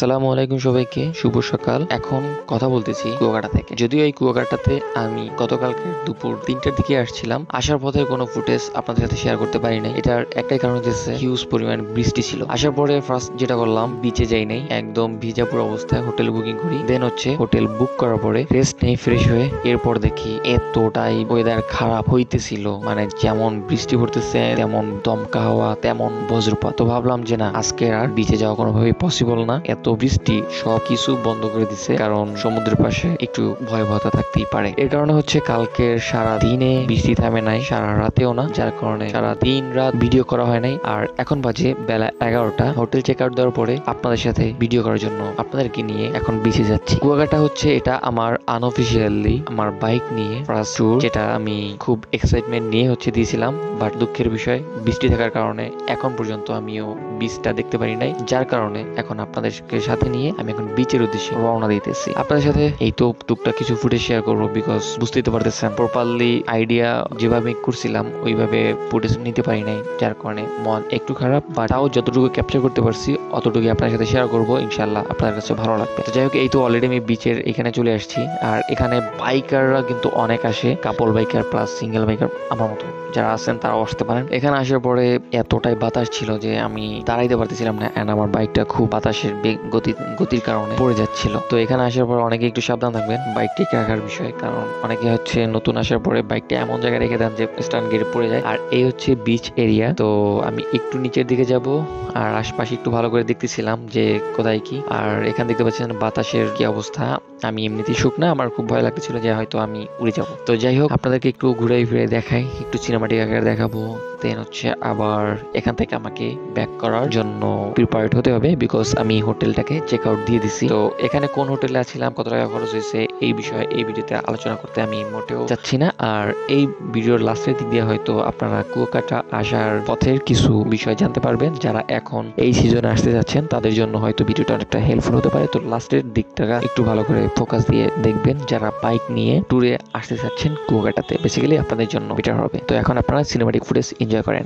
আসসালামু আলাইকুম সবাইকে, শুভ সকাল। এখন কথা বলতেছি কুয়াকাটা থেকে। যদিও এই কুয়াকাটাতে আমি গতকালকে দুপুর 3টার দিকে আসছিলাম। আসার পথের কোনো ফুটেজ আপনাদের সাথে শেয়ার করতে পারি নাই। এটার একটাই কারণ হচ্ছে হিউজ পরিমাণ বৃষ্টি ছিল। আসার পরে ফার্স্ট যেটা করলাম, বিচে যাই নাই, একদম ভিজা পুরো অবস্থায় হোটেল বুকিং করি। দেন হোটেল বুক করার পরে রেস্ট নেই ফ্রেশ হয়ে। এরপর দেখি এতটাই ওয়েদার খারাপ হইতেছিল, মানে যেমন বৃষ্টি পড়তেছে তেমন দমকা হাওয়া, তেমন বজ্রপাত। তো ভাবলাম যে না, আজকে আর বিচে যাওয়া কোনোভাবেই পসিবল না। এত বৃষ্টি সবকিছু বন্ধ করে দিছে, কারণ সমুদ্রের পাশে একটু ভয়াবহতা থাকতেই পারে। এর কারণে কালকের সারা দিনে বৃষ্টি থামে নাই, সারা রাতেও না, যার কারণে সারা দিন রাত ভিডিও করা হয় নাই। আর এখন বাজে বেলা 11টা। হোটেল চেক আউট দেওয়ার পরে আপনাদের সাথে ভিডিও করার জন্য আপনাদেরকে নিয়ে এখন বিচে যাচ্ছি। কুয়াকাটা এটা আমার আনঅফিসিয়ালি আমার বাইক নিয়ে ফার্স্ট ট্যুর, যেটা আমি খুব এক্সাইটমেন্ট নিয়ে দিয়েছিলাম। বাট দুঃখের বিষয়, বৃষ্টি থাকার কারণে এখন পর্যন্ত আমিও বিচটা দেখতে পারি নাই, যার কারণে এখন আপনাদেরকে সাথে নিয়ে আমি এখন বিচের উদ্দেশ্যে রওনা দিতেছি। আপনাদের সাথে এই তো টুকটাক কিছু ফুটেজ শেয়ার করবো, বিকজ বুঝতেই তো পারতেছেন প্রপারলি আইডিয়া যেভাবে করছিলাম ওইভাবে ফুটেজ নিতে পারি নাই, যার কারণে মন একটু খারাপ। বা তাও যতটুকু ক্যাপচার করতে পারছি অতটুকু আপনাদের সাথে শেয়ার করবো, ইনশাল্লাহ আপনাদের কাছে ভালো লাগবে। তো যাই হোক, এই তো অলরেডি আমি বিচের এখানে চলে আসছি। আর এখানে বাইকাররা কিন্তু অনেক আসে, কাপল বাইকার প্লাস সিঙ্গেল বাইকার আমার মতো যারা আছেন তারাও আসতে পারেন। এখানে আসার পরে এতটাই বাতাস ছিল যে আমি দাঁড়াইতে পারতেছিলাম না, এন্ড আমার বাইকটা খুব বাতাসের গতির কারণে পড়ে যাচ্ছিল। তো এখানে আসার পর অনেকে একটু সাবধান থাকবেন বাইক ঠিক রাখার বিষয়ে, কারণ অনেকে নতুন আসার পরে বাইকটা এমন জায়গায় রেখে দেন যে স্ট্যান্ড গেটে পড়ে যায়। আর এই বিচ এরিয়া। তো আমি একটু নিচের দিকে যাব আর আশপাশে একটু ভালো করে দেখতেছিলাম যে কোথায় কি। আর এখান দেখতে পাচ্ছেন বাতাসের কি অবস্থা। আমি এমনিতেই শুকনা, আমার খুব ভয় লাগতেছিল যে হয়তো আমি উড়ে যাব। তো যাই হোক, আপনাদেরকে একটু ঘুরে ফিরে দেখাই, একটু সিনেমাটিক আকারে দেখাবো। দেন আবার এখান থেকে আমাকে ব্যাক করার জন্য প্রিপারেড হতে হবে, বিকজ আমি হোটেলটাকে চেক আউট দিয়ে দিছি। তো এখানে কোন হোটেলে আছিলাম, কত টাকা খরচ হয়েছে, এই বিষয়ে এই ভিডিওতে আলোচনা করতে আমি মোটেও যাচ্ছি না। আর এই ভিডিওর লাস্টের দিক দিয়ে হয়তো আপনারা কুয়াকাটা আসার পথের কিছু বিষয় জানতে পারবেন, যারা এখন এই সিজনে আসতে যাচ্ছেন তাদের জন্য হয়তো ভিডিওটা অনেকটা হেল্পফুল হতে পারে। তো লাস্টের দিকটা একটু ভালো করে ফোকাস দিয়ে দেখবেন, যারা বাইক নিয়ে ট্যুরে আসতে যাচ্ছেন কুয়াকাটাতে, বেসিক্যালি আপনাদের জন্য বেটার হবে। তো এখন আপনারা সিনেমাটিক ফুটেজ এনজয় করেন।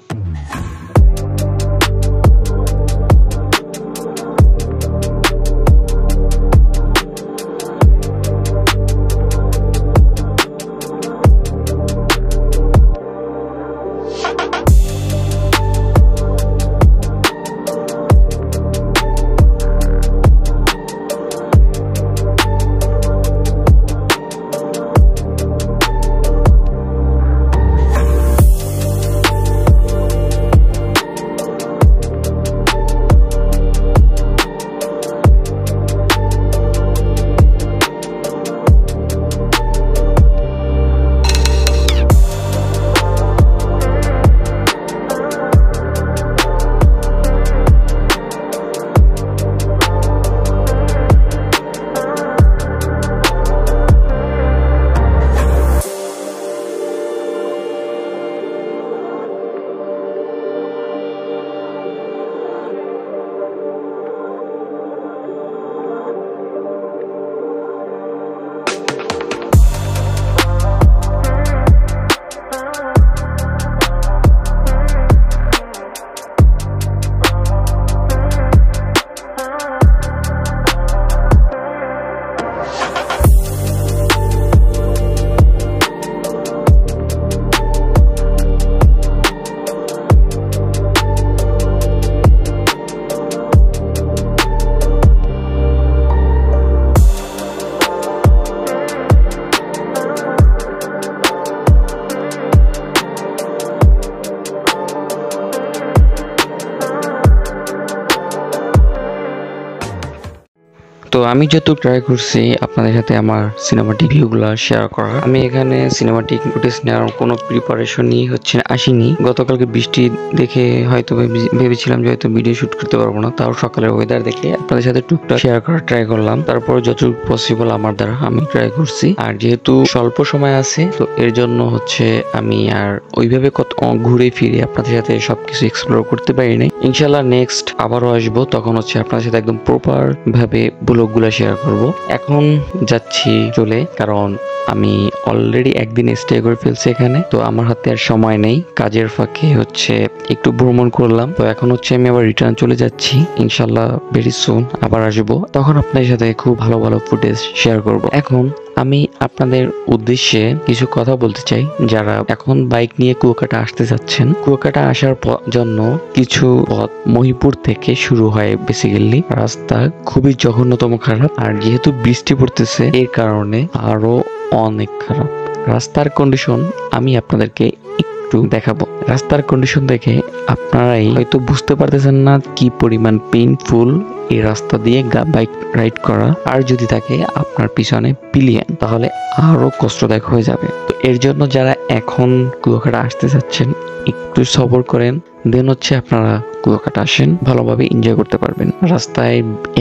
তো আমি যত ট্রাই করছি আপনাদের সাথে আমার সিনেমাটিক ভিউগুলো শেয়ার করা। আমি এখানে সিনেমাটিক ফুটেজ নেওয়ার কোনো প্রিপারেশনই আসিনি। গতকালকে বৃষ্টি দেখে হয়তো ভেবেছিলাম যে হয়তো ভিডিও শুট করতে পারবো না, তাও সকালের ওয়েদার দেখে আপনাদের সাথে টুকটাক শেয়ার করার ট্রাই করলাম। তারপর যতটুকু পসিবল আমার দ্বারা আমি ট্রাই করছি। আর যেহেতু স্বল্প সময় আছে, তো এর জন্য আমি আর ওইভাবে কত ঘুরে ফিরে আপনাদের সাথে সবকিছু এক্সপ্লোর করতে পারি নাই। ইনশাল্লাহ নেক্সট আবারও আসবো, তখন আপনাদের সাথে একদম প্রপার ভাবে ব্লগ ব্লগগুলো শেয়ার করব। এখন যাচ্ছি চলে, কারণ আমি অলরেডি একদিন স্টে করে ফেলছি এখানে, তো আমার হাতে আর সময় নেই। কাজের ফাঁকে হচ্ছে একটু ভ্রমণ করলাম, তো এখন হচ্ছে আমি আবার রিটার্ন চলে যাচ্ছি। ইনশাল্লাহ ভেরি সুন আবার আসবো, তখন আপনাদের সাথে খুব ভালো ভালো ফুটেজ শেয়ার করব। এখন আমি আপনাদের উদ্দেশ্যে কিছু কথা বলতে চাই। যারা এখন বাইক নিয়ে কুয়াকাটা আসতে যাচ্ছেন, কুয়াকাটা আসার জন্য কিছু পথ মহিপুর থেকে শুরু হয়। বেসিক্যালি রাস্তা খুবই জঘন্যতম খারাপ, আর যেহেতু বৃষ্টি পড়তেছে এর কারণে আরো অনেক খারাপ রাস্তার কন্ডিশন। আমি আপনাদেরকে একটু দেখাবো। রাস্তার কন্ডিশন দেখে আপনারাই হয়তো বুঝতে পারতেছেন না কি পরিমাণ পেইনফুল এই রাস্তা দিয়ে বাইক রাইড করা। আর যদি থাকে আপনার পিছনে পিলিয়ন, তাহলে আরো কষ্টদায়ক হয়ে যাবে। তো এর জন্য যারা এখন কুয়াকাটা আসতে যাচ্ছেন, একটু সবর করেন, দেন হচ্ছে আপনারা কুয়াকাটা আসেন, ভালোভাবে এনজয় করতে পারবেন। রাস্তায়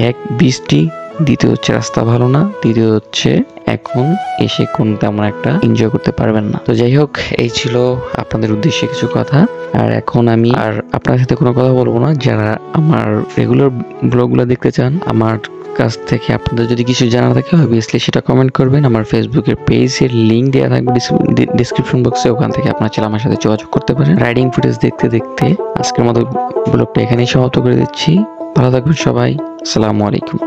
এক বৃষ্টি, দ্বিতীয় হচ্ছে রাস্তা ভালো না, তৃতীয় হচ্ছে এখন এসে কোন তেমন একটা এনজয় করতে পারবেন না। তো যাই হোক, এই ছিল আপনাদের উদ্দেশ্যে কিছু কথা। আর এখন আমি আর আপনার সাথে কোনো কথা বলবো না। যারা আমার রেগুলার ব্লগগুলো দেখতে চান, আমার কাছ থেকে আপনাদের যদি কিছু জানা থাকে, অবভিয়াসলি সেটা কমেন্ট করবেন। আমার ফেসবুকের পেজের লিঙ্ক দেওয়া থাকবে ডিসক্রিপশন বক্সে, ওখান থেকে আপনার চাইলে আমার সাথে যোগাযোগ করতে পারেন। রাইডিং ফুটেজ দেখতে দেখতে আজকের মতো ব্লগটা এখানেই সমাপ্ত করে দিচ্ছি। ভালো থাকবেন সবাই, আসসালামু আলাইকুম।